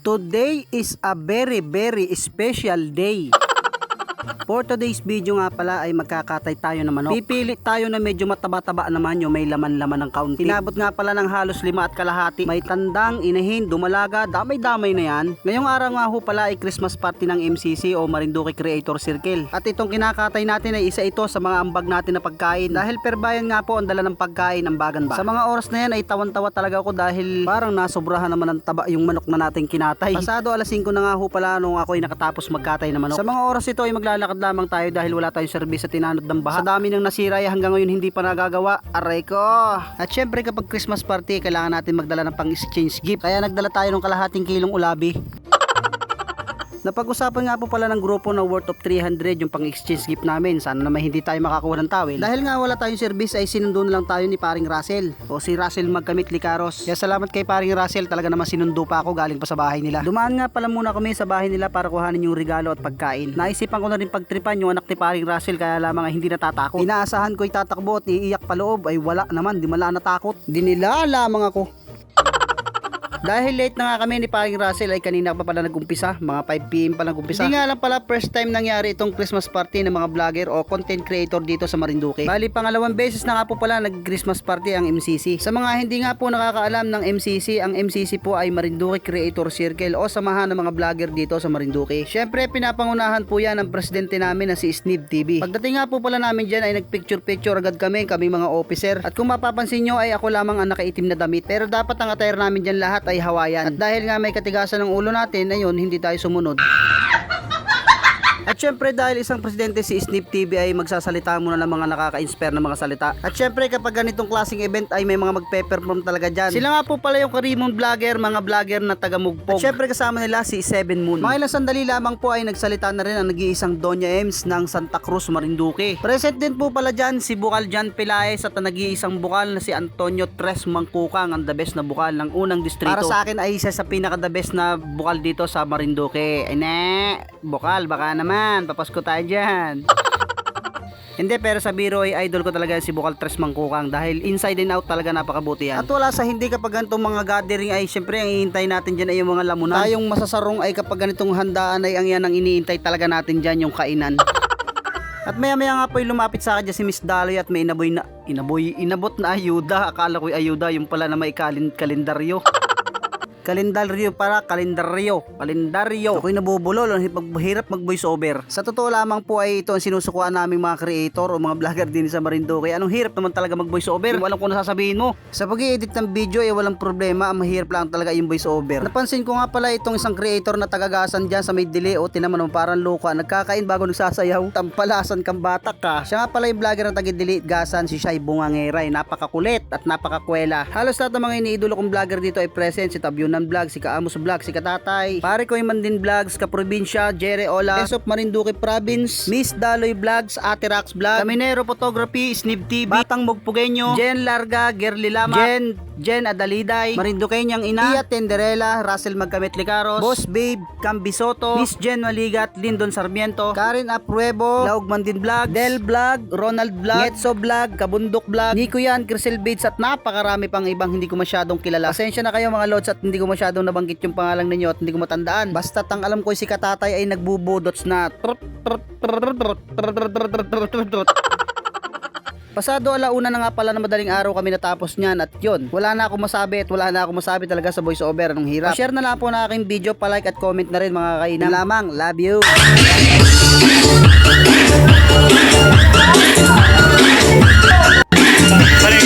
Today is a very special day. For today's video nga pala ay magkakatay tayo ng manok. Pipili tayo na medyo mataba-taba naman yung may laman-laman ng kaunti. Tinabot nga pala ng halos 5 at kalahati. May tandang, inahin, dumalaga, damay-damay na yan. Ngayong araw nga ho pala ay Christmas party ng MCC o Marinduque Creator Circle. At itong kinakatay natin ay isa ito sa mga ambag natin na pagkain. Dahil per bayan nga po ang dala ng pagkain, ambagan ba. Sa mga oras na yan ay tawan-tawa talaga ako dahil parang nasobrahan naman ng taba yung manok na nating kinatay. Pasado alas 5 na nga ho pala nung ako ay nakatapos magkatay ng manok. Sa mga oras ito ay maglalakad lamang tayo dahil wala tayong serbis sa tinanod ng baha. Sa dami ng nasira ay hanggang ngayon hindi pa nagagawa. Aray ko! At syempre kapag Christmas party kailangan natin magdala ng pang-exchange gift. Kaya nagdala tayo ng kalahating kilong ulabi. Napag-usapan nga po pala ng grupo na worth of 300 yung pang-exchange gift namin. Sana naman hindi tayo makakuha ng towel. Dahil nga wala tayong service ay sinundo na lang tayo ni paring Russell. O si Russell Magkamit Licaros. Kaya salamat kay paring Russell, talaga naman sinundo pa ako galing pa sa bahay nila. Dumaan nga pala muna kami sa bahay nila para kuhanin yung regalo at pagkain. Naisipan ko na rin pagtripan yung anak ni paring Russell kaya lamang ay hindi natatakot. Inaasahan ko tatakbo at iiyak pa loob ay wala naman, di mala natakot. Dinila lamang ako. Dahil late na nga kami ni paring Russell ay kanina pa pala nag-umpisa, mga 5 PM pa nag-umpisa. Hindi nga lang pala first time nangyari itong Christmas party ng mga vlogger o content creator dito sa Marinduque. Bali pangalawang beses na nga po pala nag-Christmas party ang MCC. Sa mga hindi nga po nakakaalam ng MCC, ang MCC po ay Marinduque Creator Circle o samahan ng mga vlogger dito sa Marinduque. Syempre pinapangunahan po yan ng presidente namin na si Snib TV. Pagdating nga po pala namin dyan ay nag-picture agad kami mga officer. At kung mapapansin nyo ay ako lamang ang nakaitim na damit. Pero dapat ang attire namin dyan lahat ay Hawaiian. At dahil nga may katigasan ng ulo natin, ayun, hindi tayo sumunod. At syempre dahil isang presidente si Snib TV ay magsasalita muna ng mga nakaka-inspire na mga salita. At syempre kapag ganitong klaseng event ay may mga magpe-perform talaga dyan. Sila nga po pala yung Karimon vlogger, mga vlogger na taga Mugpog. At syempre kasama nila si Seven Moon. Mga ilang sandali lamang po ay nagsalita na rin ang nag-iisang Doña Ems ng Santa Cruz, Marinduque. Present din po pala dyan si Bukal Jan Pelaez at ang nag-iisang bukal na si Antonio Tres Mangkukang, ang the best na bukal ng unang distrito. Para sa akin ay isa sa pinaka-the best na bukal dito sa Marinduque. Bukal, baka naman papasko tayo dyan. Hindi, pero sa biro ay idol ko talaga si Bukal Tres Mangkukang dahil inside and out talaga napakabuti yan. At wala sa hindi kapag ganitong mga gathering ay syempre ang iintay natin dyan ay yung mga lamunan. Tayong masasarong ay kapag ganitong handaan ay ang yan ang iniintay talaga natin dyan, yung kainan. At maya nga po lumapit sa akin dyan si Miss Daloy at may inabot na ayuda. Akala ko'y ayuda, yung pala na may kalendaryo. Kalendaryo. Ako'y nabubulol, hirap mag voice over. Sa totoo lamang po ay ito ang sinusukuan naming mga creator o mga vlogger din sa Marinduque. Anong hirap naman talaga mag voice over? Walang kung nasasabihin mo. Sa pag-i-edit ng video ay walang problema, ang mahirap lang talaga yung voice over. Napansin ko nga pala itong isang creator na tagagasan dyan sa may dili o tinaman mo parang loka, nagkakain bago nagsasayaw. Tampalasan kang batak ka. Siya nga pala yung vlogger na taga-dili gasan, si Shai Bungangeray. Napakakulit at napakakwela. Halos lahat ng mga iniidolo kong vlogger dito ay present. Si Tabyunan Vlog, si Kaamos Vlog, si Katatay, pare ko yung Mandin Vlogs, Kaprobinsya, Jerry Ola, of Marinduque Province, Miss Daloy Vlogs, Ate Rax Vlog, Caminero Photography, Snib TV, Batang Mugpugeño, Jen Larga, Gerly Lama, Jen Adaliday, Marinduqueñang Ina, Tia Tenderela, Russell Magkamit Licaros, Boss Babe, Cambi Soto, Miss Jen Maligat, Lindon Sarmiento, Karen Apruebo, Laug Mandin Vlog, Del Vlog, Ronald Vlog, Getso Vlog, Kabundok Vlog, Nico Yan, Crisel Bates at napakarami pang ibang hindi ko masyadong kilala. Pasensya na kayo mga lods at hindi ko masyadong nabanggit yung pangalan ninyo at hindi ko matandaan. Basta ang alam ko si Katatay ay nagbubudots na pasado alauna na nga pala na madaling araw kami natapos niyan at yun, wala na ako masabi talaga sa voice over. Anong hirap. Share na lang po na aking video, pa-like at comment na rin mga kainam. Lamang, love you. Parang